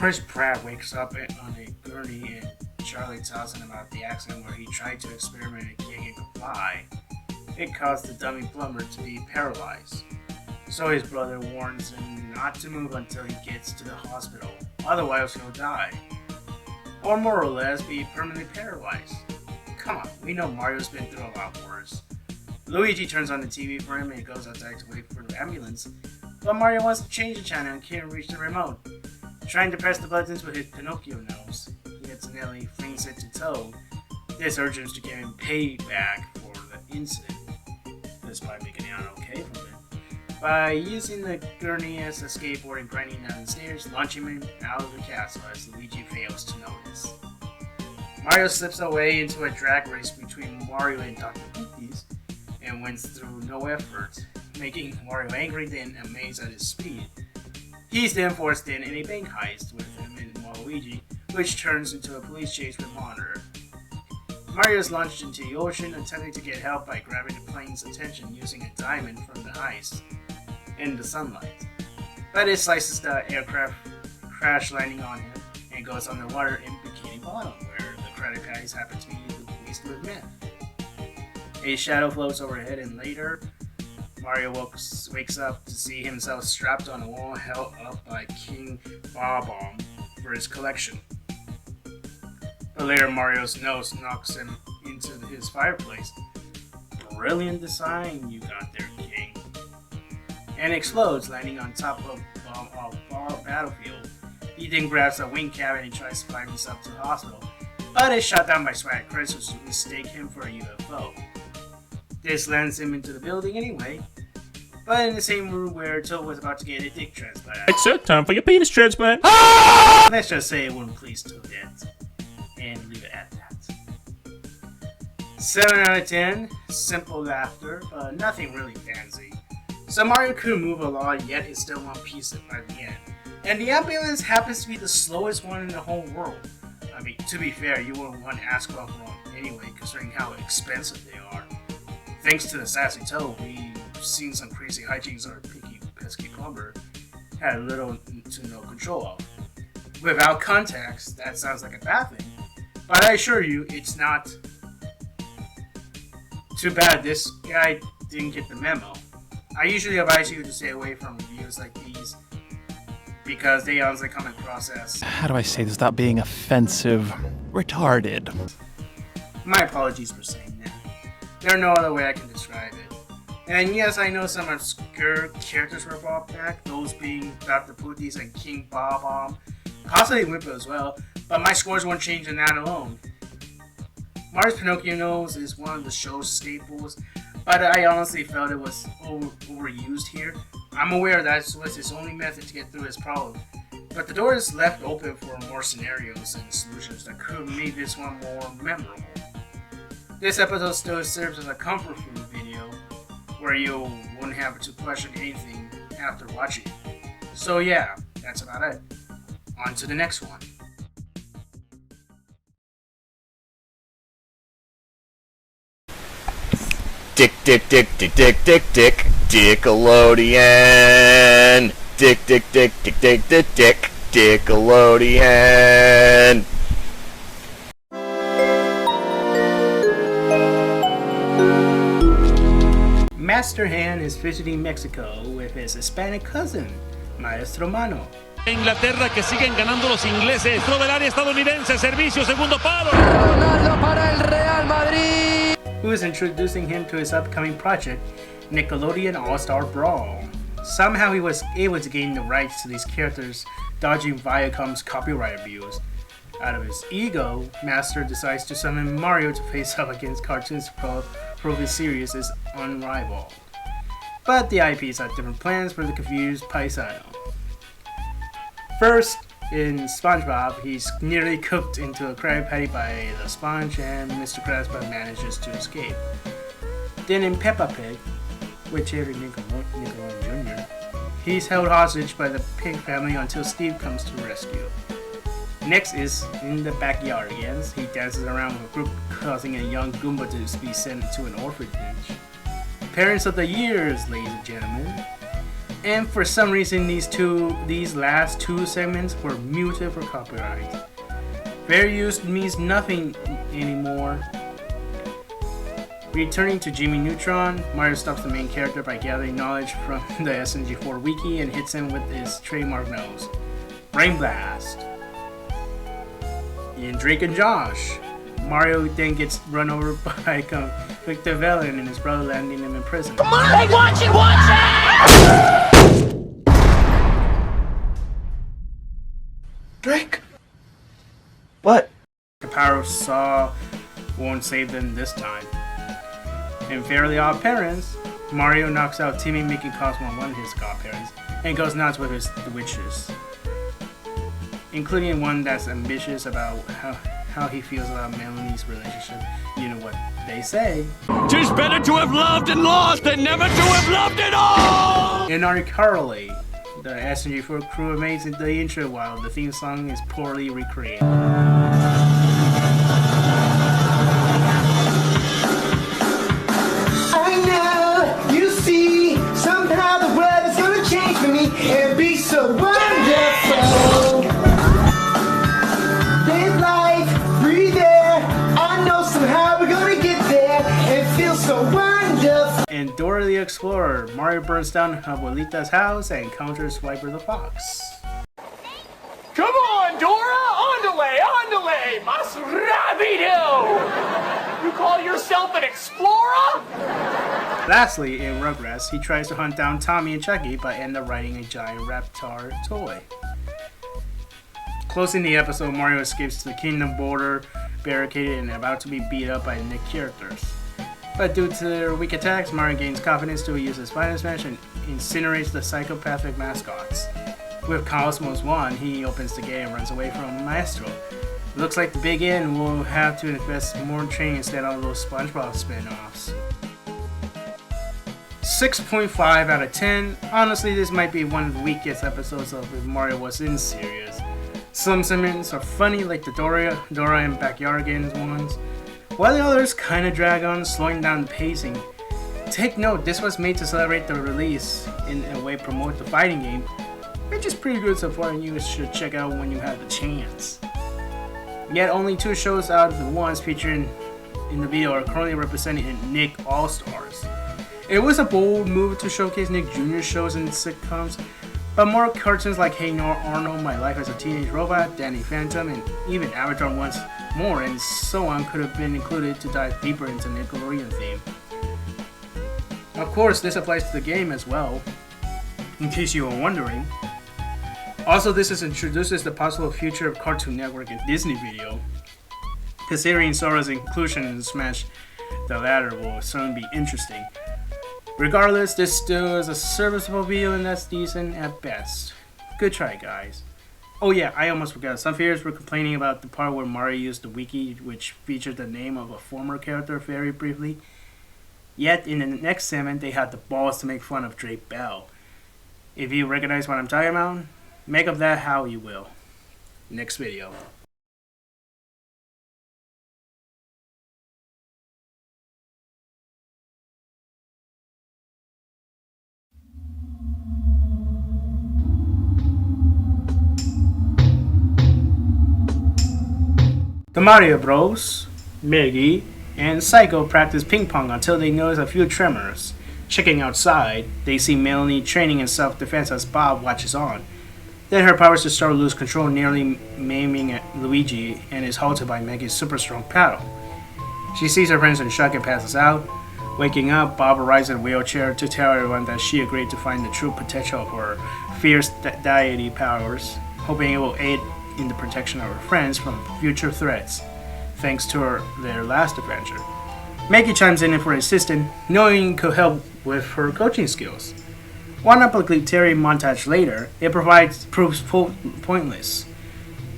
Chris Pratt wakes up on a gurney and Charlie tells him about the accident where he tried to experiment and King could fly. It caused the dummy plumber to be paralyzed. So his brother warns him not to move until he gets to the hospital, otherwise he'll die. Or more or less be permanently paralyzed. Come on, we know Mario's been through a lot worse. Luigi turns on the TV for him and he goes outside to wait for the ambulance, but Mario wants to change the channel and can't reach the remote. Trying to press the buttons with his Pinocchio nose, he accidentally flings it to Toad. This urges to give him payback for the incident, despite making it out okay from it, by using the gurney as a skateboard and grinding down the stairs, launching him out of the castle as Luigi fails to notice. Mario slips away into a drag race between Mario and Dr. Cookies and wins through no effort, making Mario angry then amazed at his speed. He's then forced in a bank heist with him and Waluigi, which turns into a police chase with Monitor. Mario is launched into the ocean, attempting to get help by grabbing the plane's attention using a diamond from the heist in the sunlight. But it slices the aircraft, crash landing on him, and goes underwater in Bikini Bottom, where the credit guys happen to be laced with meth. A shadow floats overhead, and later, Mario wakes up to see himself strapped on a wall held up by King Bob-omb for his collection. But later Mario's nose knocks him into his fireplace. Brilliant design you got there, King. And explodes, landing on top of a battlefield. He then grabs a wing cabin and tries to climb himself to the hospital, but is shot down by Swag Chris, who mistake him for a UFO. This lands him into the building anyway, but in the same room where Toad was about to get a dick transplant. It's time for your penis transplant. Let's just say it wouldn't please Toad yet, and leave it at that. 7 out of 10, simple laughter, but nothing really fancy. So Mario could move a lot, yet is still one piece by the end. And the ambulance happens to be the slowest one in the whole world. I mean, to be fair, you wouldn't want to ask about one anyway, considering how expensive they are. Thanks to the sassy Toad, we've seen some crazy hijinks our picky, pesky plumber had little to no control of. Without context, that sounds like a bad thing, but I assure you, it's not. Too bad this guy didn't get the memo. I usually advise you to stay away from reviews like these, because they honestly come across as, how do I say this without being offensive? Retarded. My apologies for saying that. There's no other way I can describe it. And yes, I know some obscure characters were brought back, those being Dr. Pooties and King Bob-omb, possibly Whippo as well, but my scores won't change in that alone. Mario's Pinocchio nose is one of the show's staples, but I honestly felt it was overused here. I'm aware that was his only method to get through his problem, but the door is left open for more scenarios and solutions that could make this one more memorable. This episode still serves as a comfort food video, where you wouldn't have to question anything after watching it. So yeah, that's about it. On to the next one. Dick, Nickelodeon. Dick, Nickelodeon. Master Hand is visiting Mexico with his Hispanic cousin, Maestro Mano. Inglaterra que siguen ganando los ingleses. Dentro del área estadounidense, servicio, segundo palo. Ronaldo para el Real Madrid. Who is introducing him to his upcoming project, Nickelodeon All-Star Brawl. Somehow he was able to gain the rights to these characters, dodging Viacom's copyright abuse. Out of his ego, Master decides to summon Mario to face up against cartoons to prove his series is unrivaled. But the IPs had different plans for the confused paisano. First, in SpongeBob, he's nearly cooked into a Krabby Patty by the sponge and Mr. Krabs manages to escape. Then in Peppa Pig, which every Nickelodeon Jr., he's held hostage by the pig family until Steve comes to rescue. Next is in the backyard again. He dances around with a group, causing a young Goomba to be sent to an orphanage. Parents of the years, ladies and gentlemen. And for some reason these last two segments were muted for copyright. Fair use means nothing anymore. Returning to Jimmy Neutron, Mario stops the main character by gathering knowledge from the SMG4 wiki and hits him with his trademark nose. Brain Blast. In Drake and Josh, Mario then gets run over by a convicted villain and his brother landing him in prison. Come on, hey, watch it! Drake? What? The power of Saw won't save them this time. In Fairly Odd Parents, Mario knocks out Timmy, making Cosmo one of his godparents, and goes nuts with the witches, including one that's ambitious about how he feels about Melanie's relationship. You know what they say. 'Tis better to have loved and lost than never to have loved at all! In iCarly, the SMG4 crew makes the intro while the theme song is poorly recreated. It'd be so wonderful. Live life, breathe air. I know somehow we're gonna get there. It feels so wonderful. In Dora the Explorer, Mario burns down Abuelita's house and encounters Swiper the Fox. Come on, Dora! On the way! Mas rápido! You call yourself an explorer? Lastly, in Rugrats, he tries to hunt down Tommy and Chucky but ends up riding a giant Raptor toy. Closing the episode, Mario escapes to the kingdom border, barricaded and about to be beat up by Nick characters. But due to their weak attacks, Mario gains confidence to use his Final Smash and incinerates the psychopathic mascots. With Cosmos 1, he opens the gate and runs away from Maestro. Looks like the Big N will have to invest more training instead of those SpongeBob spin-offs. 6.5 out of 10. Honestly, this might be one of the weakest episodes of If Mario Was in series. Some segments are funny, like the Dora and Backyardigans ones, while the others kinda drag on, slowing down the pacing. Take note, this was made to celebrate the release and in a way promote the fighting game, which is pretty good so far and you should check out when you have the chance. Yet only 2 shows out of the ones featured in the video are currently represented in Nick All-Stars. It was a bold move to showcase Nick Jr. shows and sitcoms, but more cartoons like Hey Arnold, My Life as a Teenage Robot, Danny Phantom, and even Avatar Once More and so on could have been included to dive deeper into Nickelodeon theme. Of course, this applies to the game as well, in case you were wondering. Also, this introduces the possible future of Cartoon Network and Disney Video. Considering Sora's inclusion in Smash, the latter will certainly be interesting. Regardless, this still is a serviceable video and that's decent at best. Good try, guys. Oh yeah, I almost forgot. Some viewers were complaining about the part where Mario used the wiki, which featured the name of a former character very briefly. Yet, in the next segment, they had the balls to make fun of Drake Bell. If you recognize what I'm talking about, make of that how you will. Next video. The Mario Bros, Miggy, and Psycho practice ping pong until they notice a few tremors. Checking outside, they see Melanie training in self-defense as Bob watches on. Then her powers just start to lose control, nearly maiming Luigi, and is halted by Maggie's super strong paddle. She sees her friends in shock and passes out. Waking up, Bob arrives in a wheelchair to tell everyone that she agreed to find the true potential of her fierce deity powers, hoping it will aid in the protection of her friends from future threats, thanks to their last adventure. Maggie chimes in for assistance, knowing it could help with her coaching skills. One obligatory montage later, it proves pointless.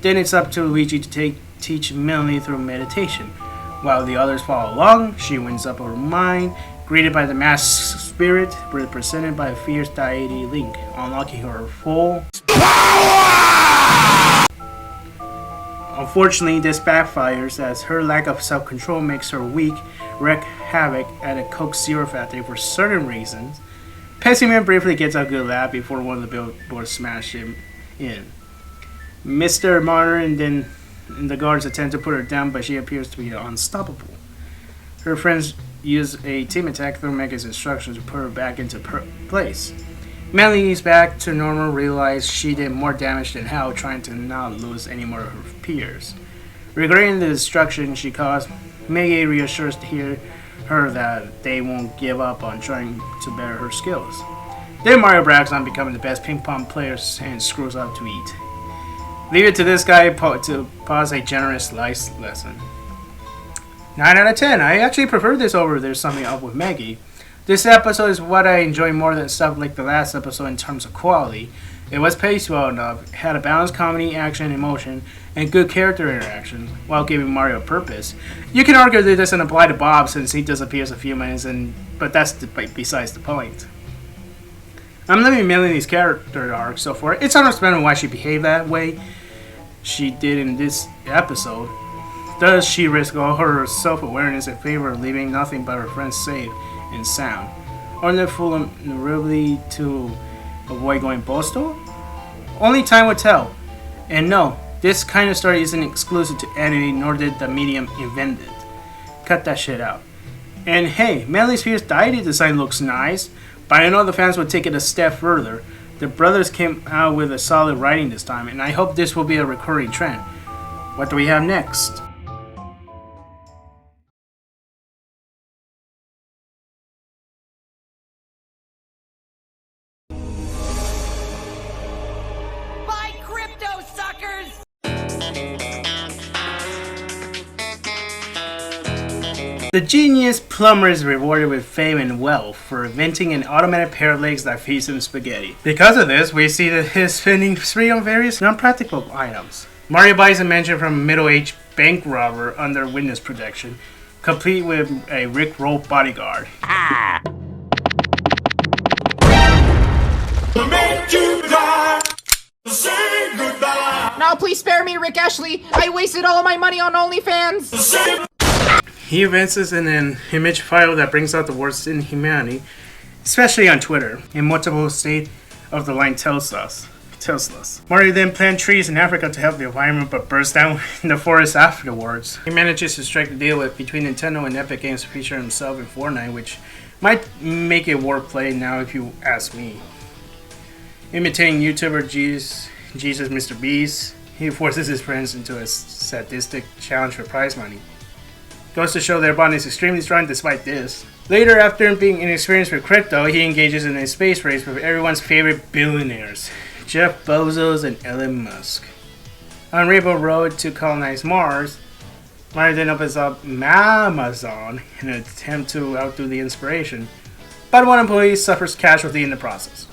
Then it's up to Luigi to teach Melanie through meditation. While the others follow along, she wins up her mind, greeted by the masked spirit, represented by a fierce deity Link, unlocking her full power! Unfortunately, this backfires as her lack of self-control makes her weak, wreak havoc at a Coke Zero factory for certain reasons, Pessy Man briefly gets a good laugh before one of the billboards smash him in. Mr. Martin then the guards attempt to put her down, but she appears to be unstoppable. Her friends use a team attack through Mega's instructions to put her back into place. Melanie is back to normal, realize she did more damage than hell, trying to not lose any more of her peers. Regretting the destruction she caused, Maggie reassures her that they won't give up on trying to better her skills. Then Mario brags on becoming the best ping pong players and screws up to eat. Leave it to this guy to pause a generous life lesson. 9 out of 10. I actually prefer this over There's Something Up with Maggie. This episode is what I enjoy more than stuff like the last episode in terms of quality. It was paced well enough, had a balanced comedy, action, emotion, and good character interactions, while giving Mario a purpose. You can argue that it doesn't apply to Bob since he disappears a few minutes, but that's besides the point. I'm loving Melanie's character arc so far. It's understandable why she behaved that way she did in this episode. Does she risk all her self-awareness in favor of leaving nothing but her friends safe and sound? Or the vulnerability to avoid going postal? Only time will tell. And no, this kind of story isn't exclusive to anime, nor did the medium invent it. Cut that shit out. And hey, Melanie's fierce deity design looks nice, but I know the fans would take it a step further. The brothers came out with a solid writing this time, and I hope this will be a recurring trend. What do we have next? Buy crypto, suckers! The genius plumber is rewarded with fame and wealth for inventing an automated pair of legs that feeds him spaghetti. Because of this, we see that he's spending spree on various non-practical items. Mario buys a mansion from a middle-aged bank robber under witness protection, complete with a Rick-roll bodyguard. Now please spare me, Rick Ashley. I wasted all my money on OnlyFans. He advances in an image file that brings out the worst in humanity, especially on Twitter, in multiple state of the line tells us. Mario then planted trees in Africa to help the environment, but bursts down in the forest afterwards. He manages to strike a deal between Nintendo and Epic Games to feature himself in Fortnite, which might make it worth playing now if you ask me. Imitating YouTuber Jesus Mr. Beast, he forces his friends into a sadistic challenge for prize money. Goes to show their bond is extremely strong despite this. Later, after being inexperienced with crypto, he engages in a space race with everyone's favorite billionaires, Jeff Bezos and Elon Musk. On Rainbow Road to colonize Mars, Mario then opens up Amazon in an attempt to outdo the inspiration, but one employee suffers casualty in the process.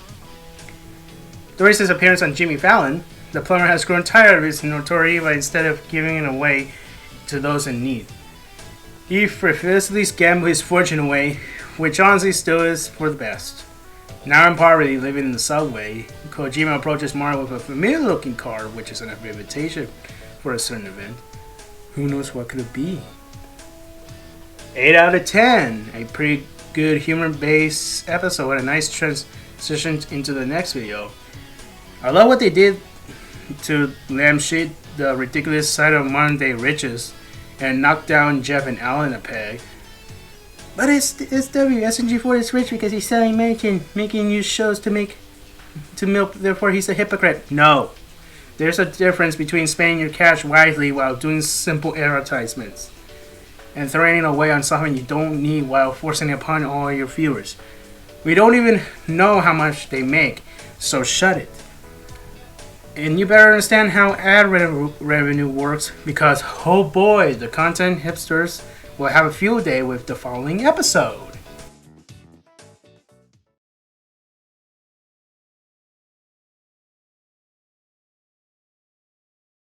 During his appearance on Jimmy Fallon, the plumber has grown tired of his notoriety, but instead of giving it away to those in need, he frivolously gambled his fortune away, which honestly still is for the best. Now in poverty, living in the subway, Kojima approaches Mario with a familiar-looking card, which is an invitation for a certain event. Who knows what could it be? 8 out of 10. A pretty good humor-based episode with a nice transition into the next video. I love what they did to lampshade the ridiculous side of modern-day riches and knock down Jeff and Alan a peg. But SMG4 is rich because he's selling merch and making new shows to milk, therefore he's a hypocrite. No. There's a difference between spending your cash wisely while doing simple advertisements and throwing it away on something you don't need while forcing it upon all your viewers. We don't even know how much they make, so shut it. And you better understand how ad revenue works, because oh boy, the content hipsters will have a field day with the following episode.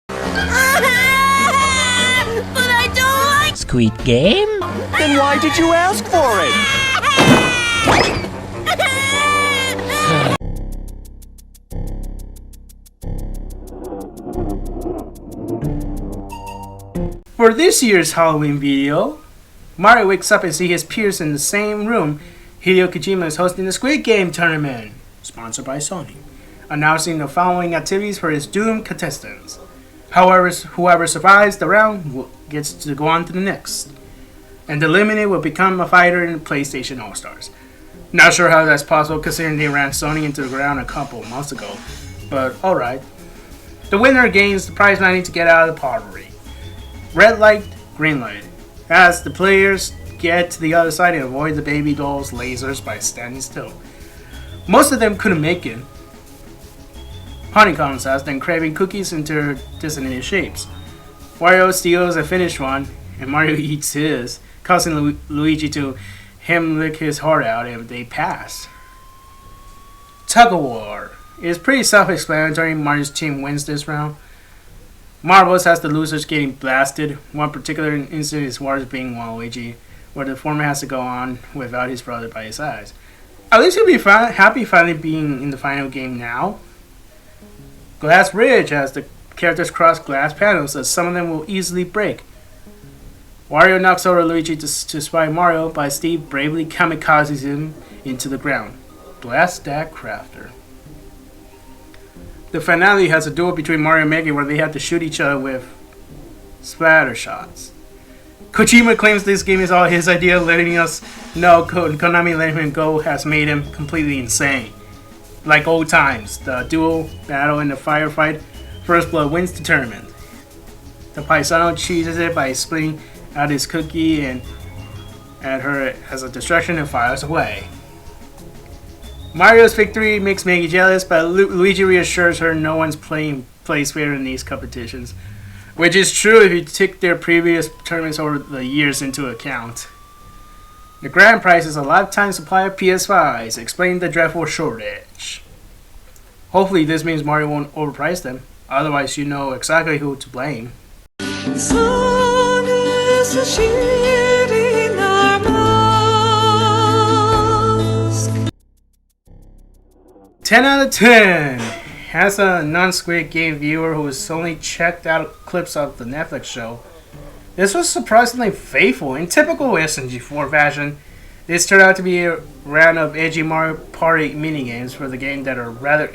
But I don't like Squid Game? Then why did you ask for it? For this year's Halloween video, Mario wakes up and sees his peers in the same room Hideo Kojima is hosting the Squid Game tournament, sponsored by Sony, announcing the following activities for his doomed contestants. However, whoever survives the round gets to go on to the next, and the eliminated will become a fighter in PlayStation All-Stars. Not sure how that's possible considering they ran Sony into the ground a couple months ago, but alright. The winner gains the prize money to get out of the parody. Red light, green light. As the players get to the other side and avoid the baby doll's lasers by standing still. Most of them couldn't make it. Honeycomb sauce, then craving cookies into designated shapes. Wario steals a finished one, and Mario eats his, causing Luigi to lick his heart out if they pass. Tug of War. It is pretty self-explanatory. Mario's team wins this round. Marbles has the losers getting blasted. One particular incident is Wars being Waluigi, where the former has to go on without his brother by his side. At least he'll be happy finally being in the final game now. Glass Ridge has the characters cross glass panels that some of them will easily break. Wario knocks over Luigi to spy Mario, but Steve bravely kamikazes him into the ground. Glass Stack Crafter. The finale has a duel between Mario and Maggie where they have to shoot each other with splatter shots. Kojima claims this game is all his idea, letting us know Konami letting him go has made him completely insane. Like old times, the duel battle and the firefight, First Blood wins the tournament. The Paisano cheeses it by splitting out his cookie and at her as a distraction and fires away. Mario's victory makes Maggie jealous, but Luigi reassures her no one's plays fair in these competitions, which is true if you take their previous tournaments over the years into account. The grand prize is a lifetime supply of PS5s, explaining the dreadful shortage. Hopefully this means Mario won't overprice them, otherwise you know exactly who to blame. 10 out of 10! As a non-Squid Game viewer who has only checked out clips of the Netflix show, this was surprisingly faithful. In typical SMG4 fashion, this turned out to be a round of edgy Mario Party minigames for the game that are rather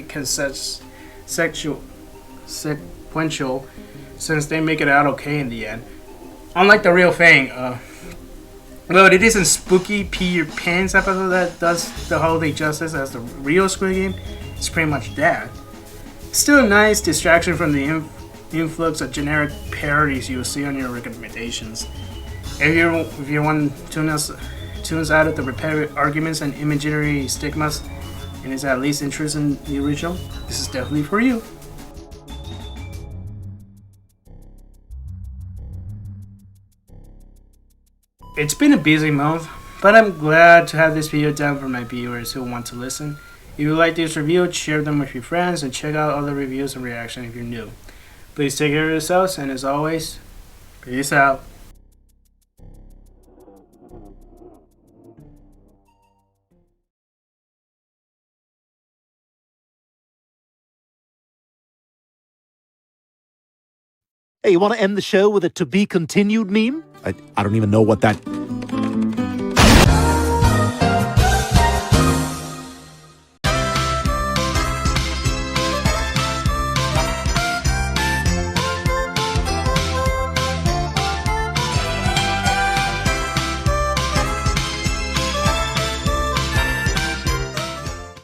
sequential since they make it out okay in the end. Unlike the real thing, well, it isn't spooky pee your pants episode that does the holiday justice as the real Squid Game. It's pretty much that. Still a nice distraction from the influx of generic parodies you'll see on your recommendations. If you want to tunes out of the repetitive arguments and imaginary stigmas and is at least interested in the original, this is definitely for you. It's been a busy month, but I'm glad to have this video done for my viewers who want to listen. If you like this review, share them with your friends and check out other reviews and reactions if you're new. Please take care of yourselves, and as always, peace out. Hey, you want to end the show with a to be continued meme? I don't even know what that